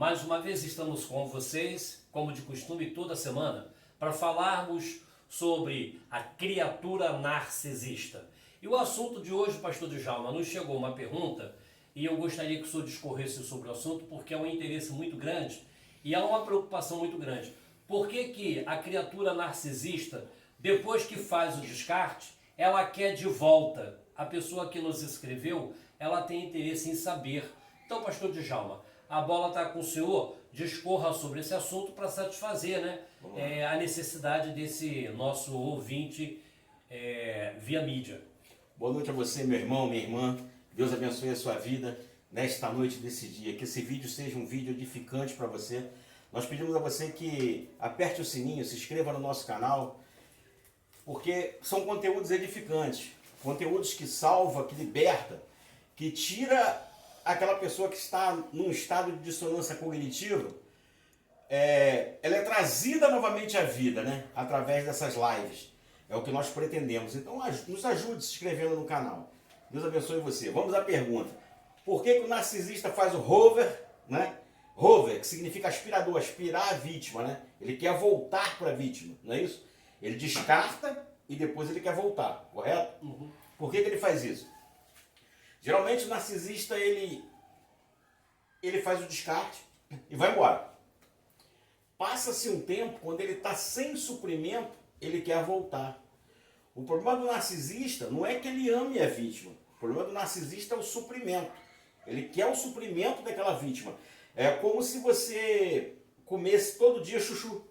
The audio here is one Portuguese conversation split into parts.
Mais uma vez estamos com vocês, como de costume, toda semana, para falarmos sobre a criatura narcisista. E o assunto de hoje, pastor Djalma, nos chegou uma pergunta e eu gostaria que o senhor discorresse sobre o assunto porque é um interesse muito grande e é uma preocupação muito grande. Por que que a criatura narcisista, depois que faz o descarte, ela quer de volta? A pessoa que nos escreveu, ela tem interesse em saber. Então, pastor Djalma, a bola está com o senhor, discorra sobre esse assunto para satisfazer, né, a necessidade desse nosso ouvinte via mídia. Boa noite a você, meu irmão, minha irmã. Deus abençoe a sua vida nesta noite desse dia. Que esse vídeo seja um vídeo edificante para você. Nós pedimos a você que aperte o sininho, se inscreva no nosso canal, porque são conteúdos edificantes, conteúdos que salva, que liberta, que tira aquela pessoa que está num estado de dissonância cognitiva, ela é trazida novamente à vida, né? Através dessas lives. É o que nós pretendemos. Então nos ajude se inscrevendo no canal. Deus abençoe você. Vamos à pergunta. Por que o narcisista faz o hover, né? Hover, que significa aspirador, aspirar a vítima, né? Ele quer voltar para a vítima, não é isso? Ele descarta e depois ele quer voltar, correto? Uhum. Por que ele faz isso? Geralmente o narcisista, ele faz o descarte e vai embora. Passa-se um tempo, quando ele está sem suprimento, ele quer voltar. O problema do narcisista não é que ele ame a vítima. O problema do narcisista é o suprimento. Ele quer o suprimento daquela vítima. É como se você comesse todo dia chuchu.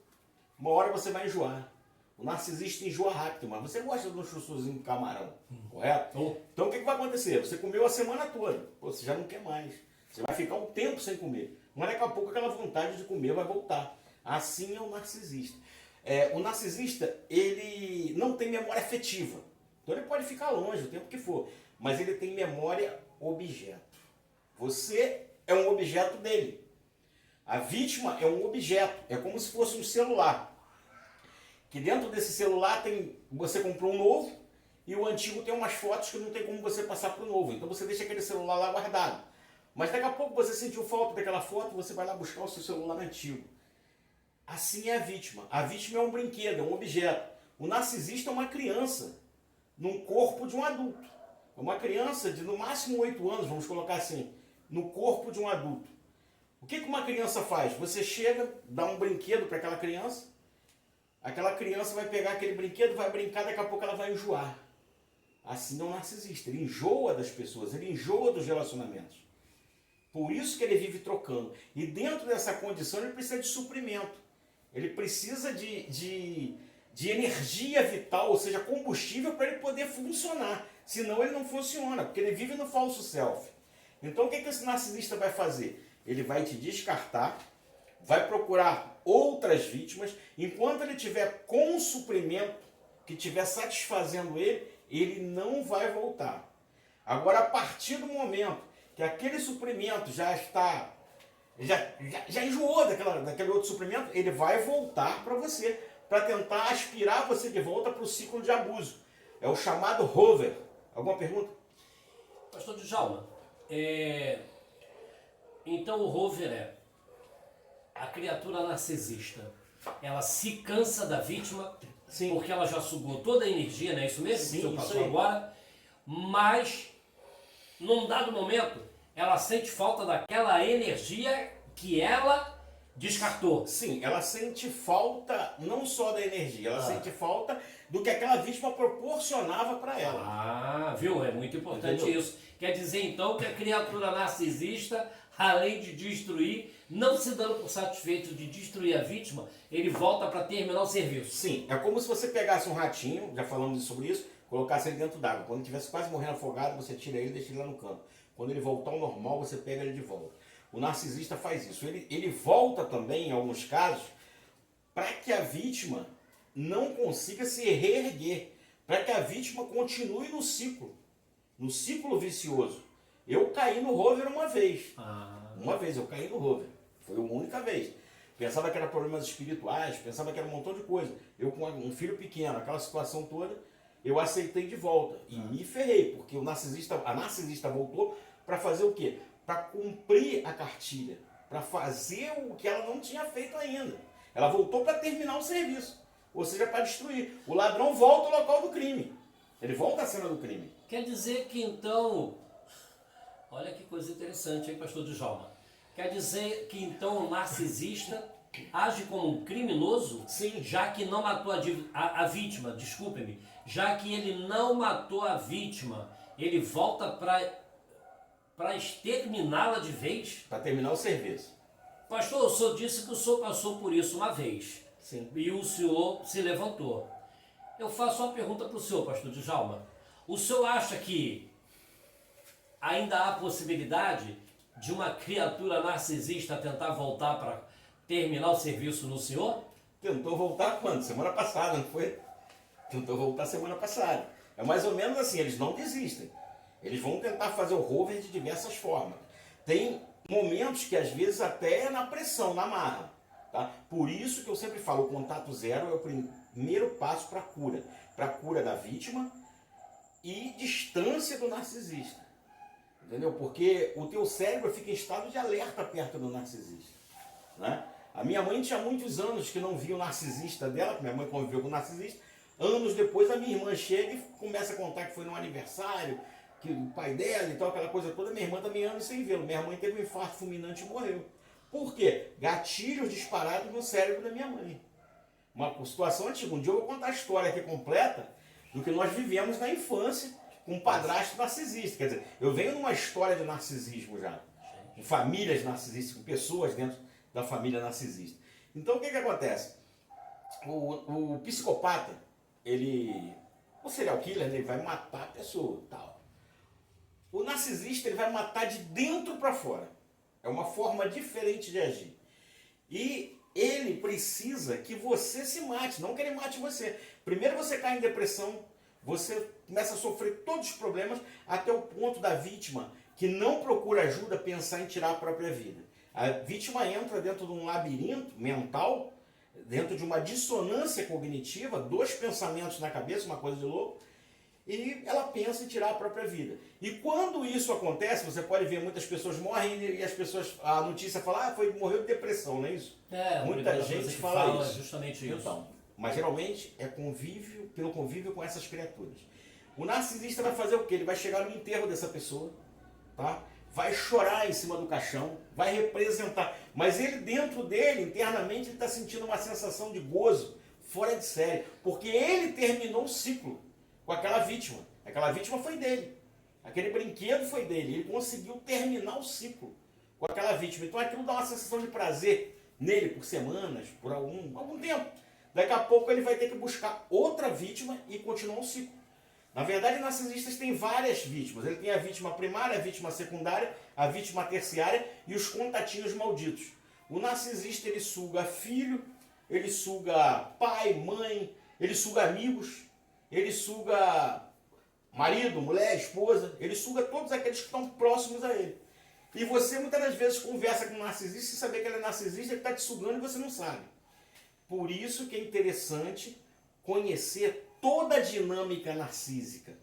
Uma hora você vai enjoar. O narcisista enjoa rápido, mas você gosta de um chuchuzinho de camarão, correto? Então o que vai acontecer? Você comeu a semana toda, você já não quer mais. Você vai ficar um tempo sem comer. Mas daqui a pouco aquela vontade de comer vai voltar. Assim é o narcisista. O narcisista, ele não tem memória afetiva. Então ele pode ficar longe o tempo que for, mas ele tem memória objeto. Você é um objeto dele. A vítima é um objeto, é como se fosse um celular. Que dentro desse celular você comprou um novo e o antigo tem umas fotos que não tem como você passar para o novo. Então você deixa aquele celular lá guardado. Mas daqui a pouco você sentiu falta daquela foto, você vai lá buscar o seu celular antigo. Assim é a vítima. A vítima é um brinquedo, é um objeto. O narcisista é uma criança num corpo de um adulto. É uma criança de no máximo 8 anos, vamos colocar assim, no corpo de um adulto. O que uma criança faz? Você chega, dá um brinquedo para aquela criança vai pegar aquele brinquedo, vai brincar, daqui a pouco ela vai enjoar. Assim é o narcisista. Ele enjoa das pessoas, ele enjoa dos relacionamentos. Por isso que ele vive trocando. E dentro dessa condição ele precisa de suprimento. Ele precisa de energia vital, ou seja, combustível para ele poder funcionar. Senão ele não funciona, porque ele vive no falso self. Então o que esse narcisista vai fazer? Ele vai te descartar, vai procurar outras vítimas, enquanto ele estiver com o suprimento que estiver satisfazendo ele não vai voltar. Agora, a partir do momento que aquele suprimento já enjoou daquele outro suprimento, ele vai voltar para você, para tentar aspirar você de volta para o ciclo de abuso. É o chamado hover. Alguma pergunta? Pastor Djalma, então o hover a criatura narcisista, ela se cansa da vítima, sim, porque ela já sugou toda a energia, não é isso mesmo? Sim, que o senhor passou agora, mas num dado momento ela sente falta daquela energia que ela descartou. Sim, ela sente falta não só da energia, ela sente falta do que aquela vítima proporcionava para ela. Ah, viu? É muito importante. Entendeu? Isso. Quer dizer então que a criatura narcisista, além de destruir, não se dando por satisfeito de destruir a vítima, ele volta para terminar o serviço. Sim, é como se você pegasse um ratinho, já falamos sobre isso, colocasse ele dentro d'água. Quando ele estivesse quase morrendo afogado, você tira ele e deixa ele lá no canto. Quando ele voltar ao normal, você pega ele de volta. O narcisista faz isso. Ele volta também, em alguns casos, para que a vítima não consiga se reerguer, para que a vítima continue no ciclo vicioso. Eu caí no hover uma vez. Uma vez eu caí no hover. Foi uma única vez. Pensava que era problemas espirituais, pensava que era um montão de coisa. Eu com um filho pequeno, aquela situação toda, eu aceitei de volta. E me ferrei, porque a narcisista voltou para fazer o quê? Para cumprir a cartilha. para fazer o que ela não tinha feito ainda. Ela voltou para terminar o serviço, ou seja, para destruir. O ladrão volta ao local do crime. Ele volta à cena do crime. Quer dizer que então, olha que coisa interessante, hein, pastor Djalma? Quer dizer que então o narcisista age como um criminoso? Sim. Já que não matou a vítima, desculpe-me, já que ele não matou a vítima, ele volta para exterminá-la de vez? Para terminar o serviço. Pastor, o senhor disse que o senhor passou por isso uma vez. Sim. E o senhor se levantou. Eu faço uma pergunta para o senhor, pastor Djalma. O senhor acha que ainda há possibilidade de uma criatura narcisista tentar voltar para terminar o serviço no senhor? Tentou voltar quando? Semana passada, não foi? Tentou voltar semana passada. É mais ou menos assim, eles não desistem. Eles vão tentar fazer o rover de diversas formas. Tem momentos que às vezes até é na pressão, na marra. Tá? Por isso que eu sempre falo, o contato zero é o primeiro passo para a cura da vítima e distância do narcisista. Entendeu? Porque o teu cérebro fica em estado de alerta perto do narcisista. Né? A minha mãe tinha muitos anos que não via o narcisista dela, porque minha mãe conviveu com o narcisista. Anos depois a minha irmã chega e começa a contar que foi num aniversário, que o pai dela e tal, aquela coisa toda. Minha irmã também anos sem vê-lo. Minha mãe teve um infarto fulminante e morreu. Por quê? Gatilhos disparados no cérebro da minha mãe. Uma situação antiga. Um dia eu vou contar a história aqui completa do que nós vivemos na infância com um padrasto narcisista. Quer dizer, eu venho numa história de narcisismo já. Com famílias narcisistas, com pessoas dentro da família narcisista. Então o que acontece? O psicopata, o serial killer, ele vai matar a pessoa, tal. O narcisista, ele vai matar de dentro para fora. É uma forma diferente de agir. E ele precisa que você se mate, não que ele mate você. Primeiro você cai em depressão, você começa a sofrer todos os problemas, até o ponto da vítima, que não procura ajuda, pensar em tirar a própria vida. A vítima entra dentro de um labirinto mental, dentro de uma dissonância cognitiva, dois pensamentos na cabeça, uma coisa de louco, e ela pensa em tirar a própria vida. E quando isso acontece, você pode ver muitas pessoas morrem e as pessoas, a notícia fala, morreu de depressão, não é isso? Muita gente fala isso. Justamente isso. Então, mas geralmente é pelo convívio com essas criaturas. O narcisista vai fazer o quê? Ele vai chegar no enterro dessa pessoa, tá? Vai chorar em cima do caixão, vai representar. Mas ele, dentro dele, internamente, ele está sentindo uma sensação de gozo fora de série. Porque ele terminou o ciclo com aquela vítima. Aquela vítima foi dele. Aquele brinquedo foi dele. Ele conseguiu terminar o ciclo com aquela vítima. Então aquilo dá uma sensação de prazer nele por semanas, por algum tempo. Daqui a pouco ele vai ter que buscar outra vítima e continuar o ciclo. Na verdade, narcisistas têm várias vítimas. Ele tem a vítima primária, a vítima secundária, a vítima terciária e os contatinhos malditos. O narcisista, ele suga filho, ele suga pai, mãe, ele suga amigos, ele suga marido, mulher, esposa, ele suga todos aqueles que estão próximos a ele. E você muitas das vezes conversa com um narcisista sem saber que ele é narcisista, ele está te sugando e você não sabe. Por isso que é interessante conhecer toda a dinâmica narcísica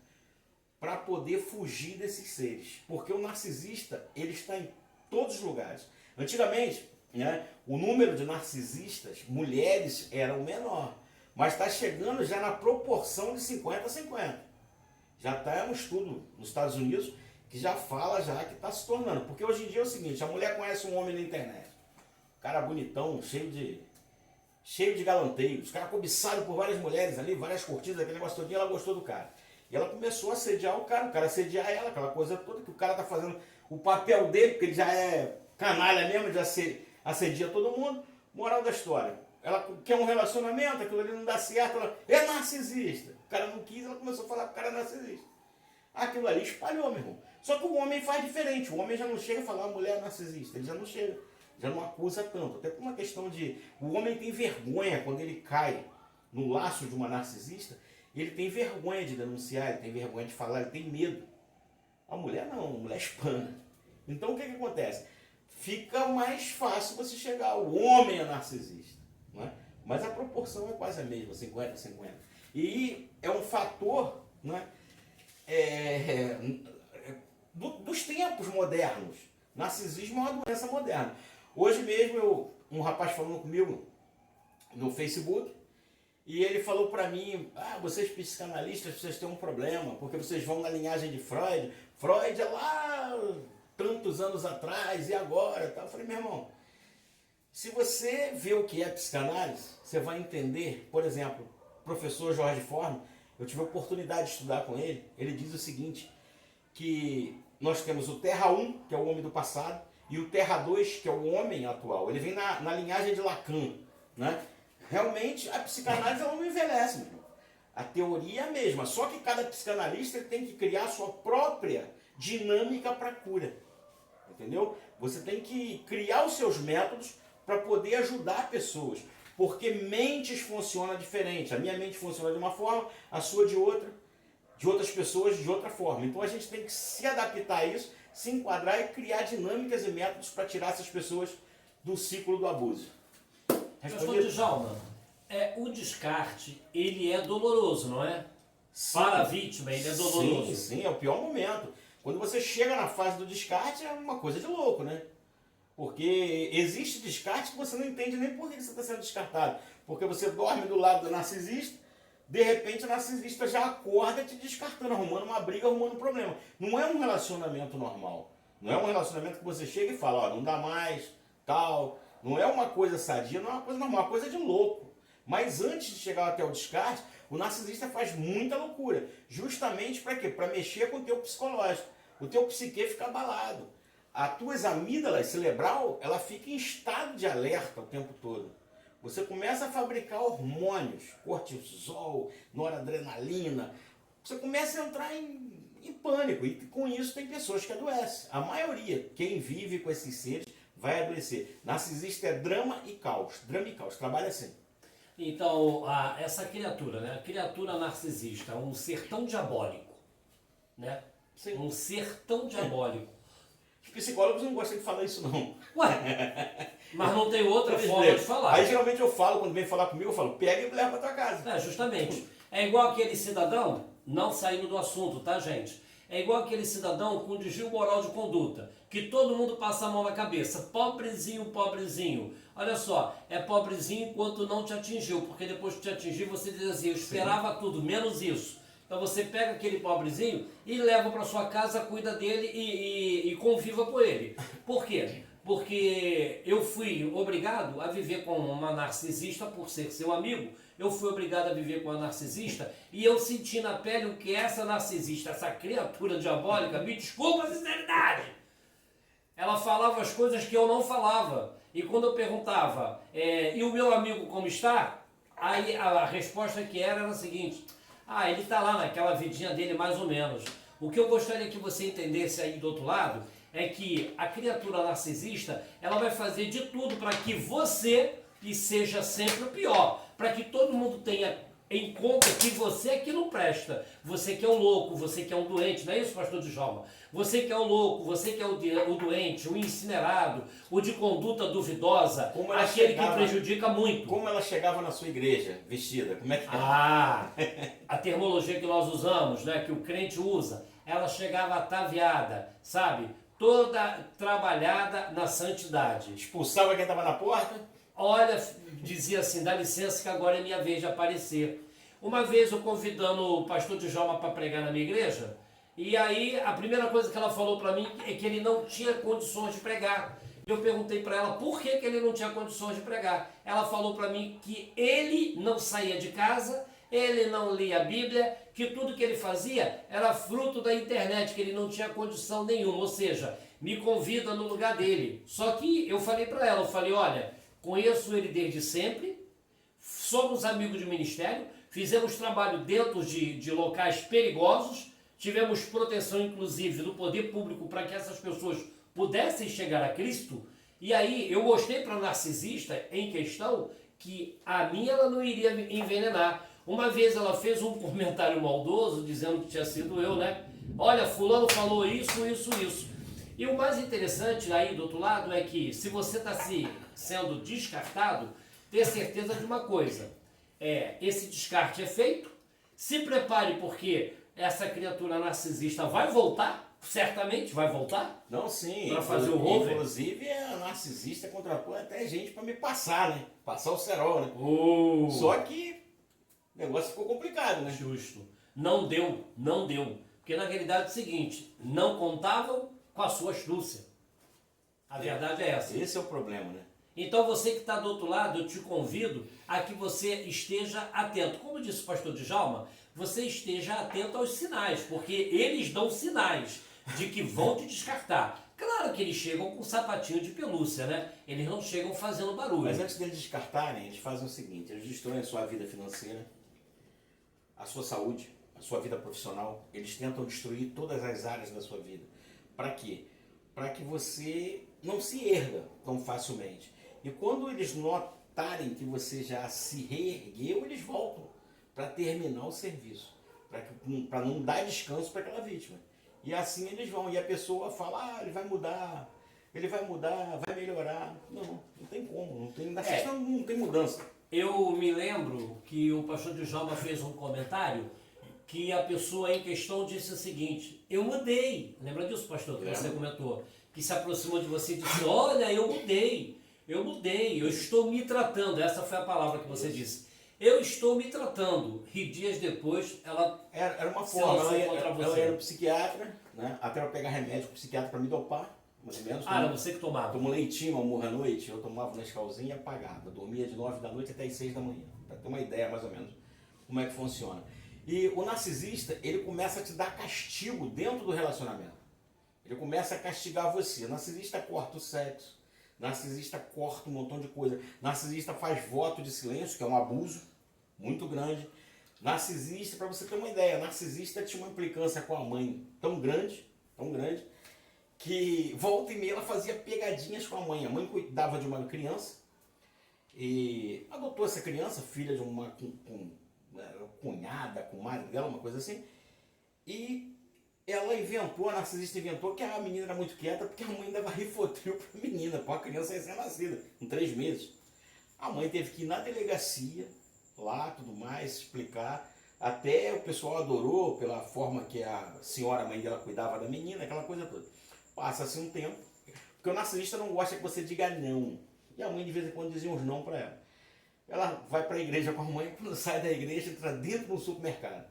para poder fugir desses seres. Porque o narcisista, ele está em todos os lugares. Antigamente, né, o número de narcisistas, mulheres, era o menor. Mas está chegando já na proporção de 50 a 50. Já está um estudo nos Estados Unidos que já fala já que está se tornando. Porque hoje em dia é o seguinte, a mulher conhece um homem na internet. Um cara bonitão, cheio de galanteio. Os caras cobiçados por várias mulheres ali, várias curtidas, aquele negócio todinho, ela gostou do cara. E ela começou a assediar o cara assediar ela, aquela coisa toda, que o cara tá fazendo o papel dele, porque ele já é canalha mesmo, já assedia todo mundo. Moral da história. Ela quer um relacionamento, aquilo ali não dá certo, ela é narcisista. O cara não quis, ela começou a falar que o cara é narcisista. Aquilo ali espalhou, meu irmão. Só que o homem faz diferente. O homem já não chega a falar a mulher é narcisista. Ele já não chega. Já não acusa tanto. Até por uma questão de... O homem tem vergonha quando ele cai no laço de uma narcisista. Ele tem vergonha de denunciar, ele tem vergonha de falar, ele tem medo. A mulher não, a mulher espana. Então o que acontece? Fica mais fácil você chegar. O homem é narcisista. Não é? Mas a proporção é quase a mesma, 50-50. E é um fator, não é? Dos tempos modernos. Narcisismo é uma doença moderna. Hoje mesmo, um rapaz falando comigo no Facebook, e ele falou para mim, vocês psicanalistas, vocês têm um problema, porque vocês vão na linhagem de Freud. Freud é lá tantos anos atrás, e agora? Eu falei, meu irmão, se você vê o que é psicanálise, você vai entender, por exemplo, o professor Jorge Forne, eu tive a oportunidade de estudar com ele, ele diz o seguinte, que nós temos o Terra 1, que é o homem do passado, e o Terra 2, que é o homem atual. Ele vem na linhagem de Lacan, né? Realmente, a psicanálise ela não envelhece, meu irmão. A teoria é a mesma, só que cada psicanalista tem que criar a sua própria dinâmica para a cura. Entendeu? Você tem que criar os seus métodos para poder ajudar pessoas. Porque mentes funcionam diferente. A minha mente funciona de uma forma, a sua de outra, de outras pessoas de outra forma. Então a gente tem que se adaptar a isso, se enquadrar e criar dinâmicas e métodos para tirar essas pessoas do ciclo do abuso. Pastor Djalma, o descarte, ele é doloroso, não é? Sim. Para a vítima, ele é doloroso. Sim, sim, é o pior momento. Quando você chega na fase do descarte, é uma coisa de louco, né? Porque existe descarte que você não entende nem por que você está sendo descartado. Porque você dorme do lado do narcisista, de repente o narcisista já acorda te descartando, arrumando uma briga, arrumando um problema. Não é um relacionamento normal. Não é um relacionamento que você chega e fala, não dá mais, tal. Não é uma coisa sadia, não é uma coisa normal, é uma coisa de louco. Mas antes de chegar até o descarte, o narcisista faz muita loucura. Justamente para quê? Para mexer com o teu psicológico. O teu psique fica abalado. As tuas amígdalas cerebral, ela fica em estado de alerta o tempo todo. Você começa a fabricar hormônios, cortisol, noradrenalina. Você começa a entrar em pânico. E com isso tem pessoas que adoecem. A maioria, quem vive com esses seres, vai adoecer. Narcisista é drama e caos. Drama e caos. Trabalha assim. Então, essa criatura, né? A criatura narcisista, um ser tão diabólico, né? Sim. Um ser tão diabólico. Os psicólogos não gostam de falar isso, não. Ué, mas não tem outra forma de falar. Aí geralmente eu falo, quando vem falar comigo, eu falo, pega e leva para tua casa. Justamente. É igual aquele cidadão, não saindo do assunto, tá, gente? É igual aquele cidadão com desvio moral de conduta, que todo mundo passa a mão na cabeça. Pobrezinho, pobrezinho. Olha só, é pobrezinho enquanto não te atingiu, porque depois que te atingiu, você diz assim, eu esperava tudo, menos isso. Então você pega aquele pobrezinho e leva para sua casa, cuida dele e conviva com ele. Por quê? Porque eu fui obrigado a viver com uma narcisista por ser seu amigo. Eu fui obrigado a viver com uma narcisista e eu senti na pele o que essa narcisista, essa criatura diabólica, me desculpa a sinceridade, ela falava as coisas que eu não falava. E quando eu perguntava, e o meu amigo como está? Aí a resposta que era a seguinte, ele está lá naquela vidinha dele mais ou menos. O que eu gostaria que você entendesse aí do outro lado é que a criatura narcisista, ela vai fazer de tudo para que você seja sempre o pior, para que todo mundo tenha em conta que você é que não presta, você que é o louco, você que é um doente, não é isso, pastor Djalma? Você que é o louco, você que é o doente, o incinerado, o de conduta duvidosa, aquele que prejudica muito. Como ela chegava na sua igreja, vestida? Como é que a terminologia que nós usamos, né, que o crente usa, ela chegava ataviada, sabe? Toda trabalhada na santidade. Expulsava quem estava na porta? Olha, dizia assim, dá licença que agora é minha vez de aparecer. Uma vez eu convidando o pastor Djalma para pregar na minha igreja, e aí a primeira coisa que ela falou para mim é que ele não tinha condições de pregar. Eu perguntei para ela por que ele não tinha condições de pregar. Ela falou para mim que ele não saía de casa, ele não lia a Bíblia, que tudo que ele fazia era fruto da internet, que ele não tinha condição nenhuma, ou seja, me convida no lugar dele. Só que eu falei para ela, olha, conheço ele desde sempre, somos amigos de ministério, fizemos trabalho dentro de locais perigosos, tivemos proteção inclusive do poder público para que essas pessoas pudessem chegar a Cristo, e aí eu mostrei para a narcisista em questão que a minha ela não iria envenenar. Uma vez ela fez um comentário maldoso dizendo que tinha sido eu, né? Olha, fulano falou isso, isso, isso. E o mais interessante aí do outro lado é que se você está sendo descartado, tenha certeza de uma coisa, esse descarte é feito, se prepare porque essa criatura narcisista vai voltar? Certamente vai voltar? Não, sim. Para fazer o rover? Inclusive, a narcisista contrapõe até gente para me passar, né? Passar o cerol, né? Só que o negócio ficou complicado, né? Justo. Não deu, não deu. Porque na realidade é o seguinte, não contavam com a sua astúcia. A verdade é essa. Esse é o problema, né? Então você que está do outro lado, eu te convido a que você esteja atento. Como disse o pastor Djalma, você esteja atento aos sinais, porque eles dão sinais de que vão te descartar. Claro que eles chegam com sapatinho de pelúcia, né? Eles não chegam fazendo barulho. Mas antes deles descartarem, eles fazem o seguinte, eles destroem a sua vida financeira, a sua saúde, a sua vida profissional. Eles tentam destruir todas as áreas da sua vida. Para quê? Para que você não se erga tão facilmente. E quando eles notarem que você já se reergueu, eles voltam para terminar o serviço, para não dar descanso para aquela vítima. E assim eles vão. E a pessoa fala, ele vai mudar, vai melhorar. Não tem como, não tem mudança. Eu me lembro que o pastor Djalma fez um comentário que a pessoa em questão disse o seguinte, eu mudei. Lembra disso, pastor, que você comentou? Que se aproximou de você e disse, olha, eu mudei, eu estou me tratando. Essa foi a palavra que você disse. Eu estou me tratando. E dias depois, ela era uma forma, ela era um psiquiatra, né? Até eu pegar remédio com o psiquiatra para me dopar, mais ou menos. Era você que tomava? Tomo leitinho, almoço à noite, eu tomava na escalzinha e apagava. Dormia de 9 da noite até as 6 da manhã, para ter uma ideia mais ou menos como é que funciona. E o narcisista, ele começa a te dar castigo dentro do relacionamento. Ele começa a castigar você. O narcisista corta o sexo, narcisista corta um montão de coisa, narcisista faz voto de silêncio, que é um abuso muito grande. Narcisista, para você ter uma ideia, narcisista tinha uma implicância com a mãe tão grande, que volta e meia ela fazia pegadinhas com a mãe. A mãe cuidava de uma criança e adotou essa criança, filha de uma cunhada, comadre dela, uma coisa assim. E ela a narcisista inventou que a menina era muito quieta porque a mãe dava Rivotril para a menina, para uma criança recém-nascida, com 3 meses. A mãe teve que ir na delegacia, lá, tudo mais, explicar. Até o pessoal adorou pela forma que a senhora, a mãe dela, cuidava da menina, aquela coisa toda. Passa-se um tempo, porque o narcisista não gosta que você diga não. E a mãe de vez em quando dizia uns não para ela. Ela vai para a igreja com a mãe, quando sai da igreja, entra dentro do supermercado.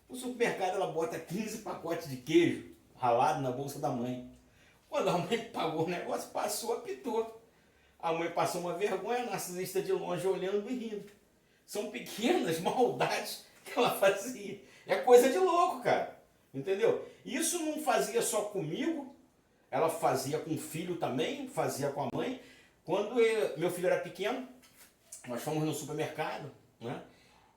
No supermercado ela bota 15 pacotes de queijo ralado na bolsa da mãe. Quando a mãe pagou o negócio, passou, apitou. A mãe passou uma vergonha, a narcisista de longe olhando e rindo. São pequenas maldades que ela fazia. É coisa de louco, cara. Entendeu? Isso não fazia só comigo, ela fazia com o filho também, fazia com a mãe. Quando meu filho era pequeno, nós fomos no supermercado, né?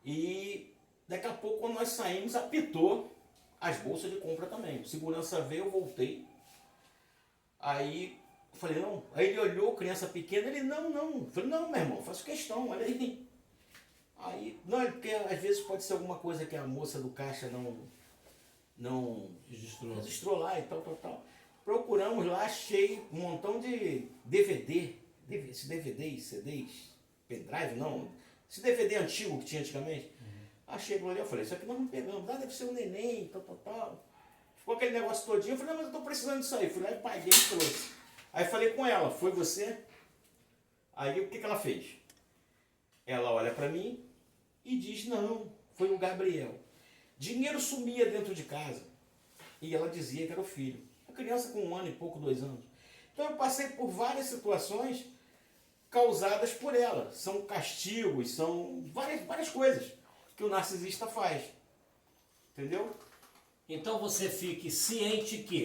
E daqui a pouco, quando nós saímos, apitou as bolsas de compra também. O segurança veio, eu voltei. Aí eu falei, não. Aí ele olhou, criança pequena, ele, não. Eu falei, não, meu irmão, faço questão, olha aí. Aí, não, é porque às vezes pode ser alguma coisa que a moça do caixa não registrou lá e tal. Procuramos lá, achei um montão de CDs, pendrive, não, esse DVD antigo que tinha antigamente. Achei aquilo ali, eu falei, isso aqui nós não pegamos, deve ser um neném, tal. Ficou aquele negócio todinho, eu falei, não, mas eu estou precisando disso aí. Fui lá e paguei e trouxe. Aí falei com ela, foi você? Aí o que ela fez? Ela olha para mim e diz, não, foi o Gabriel. Dinheiro sumia dentro de casa. E ela dizia que era o filho. A criança com 1 ano e pouco, 2 anos. Então eu passei por várias situações causadas por ela. São castigos, são várias coisas que o narcisista faz. Entendeu? Então você fique ciente que,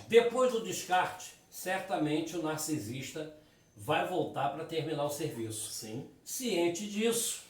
depois do descarte, certamente o narcisista vai voltar para terminar o serviço. Sim. Ciente disso,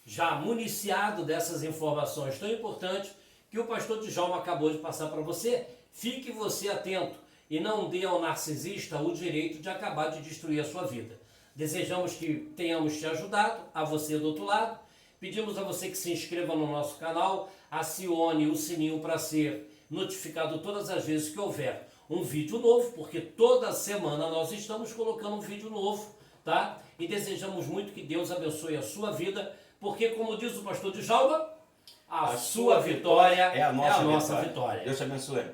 já municiado dessas informações tão importantes que o pastor Djalma acabou de passar para você, fique você atento e não dê ao narcisista o direito de acabar de destruir a sua vida. Desejamos que tenhamos te ajudado, a você do outro lado. Pedimos a você que se inscreva no nosso canal, acione o sininho para ser notificado todas as vezes que houver um vídeo novo, porque toda semana nós estamos colocando um vídeo novo, tá? E desejamos muito que Deus abençoe a sua vida, porque como diz o pastor Djalma, a sua vitória é a nossa vitória. Deus te abençoe.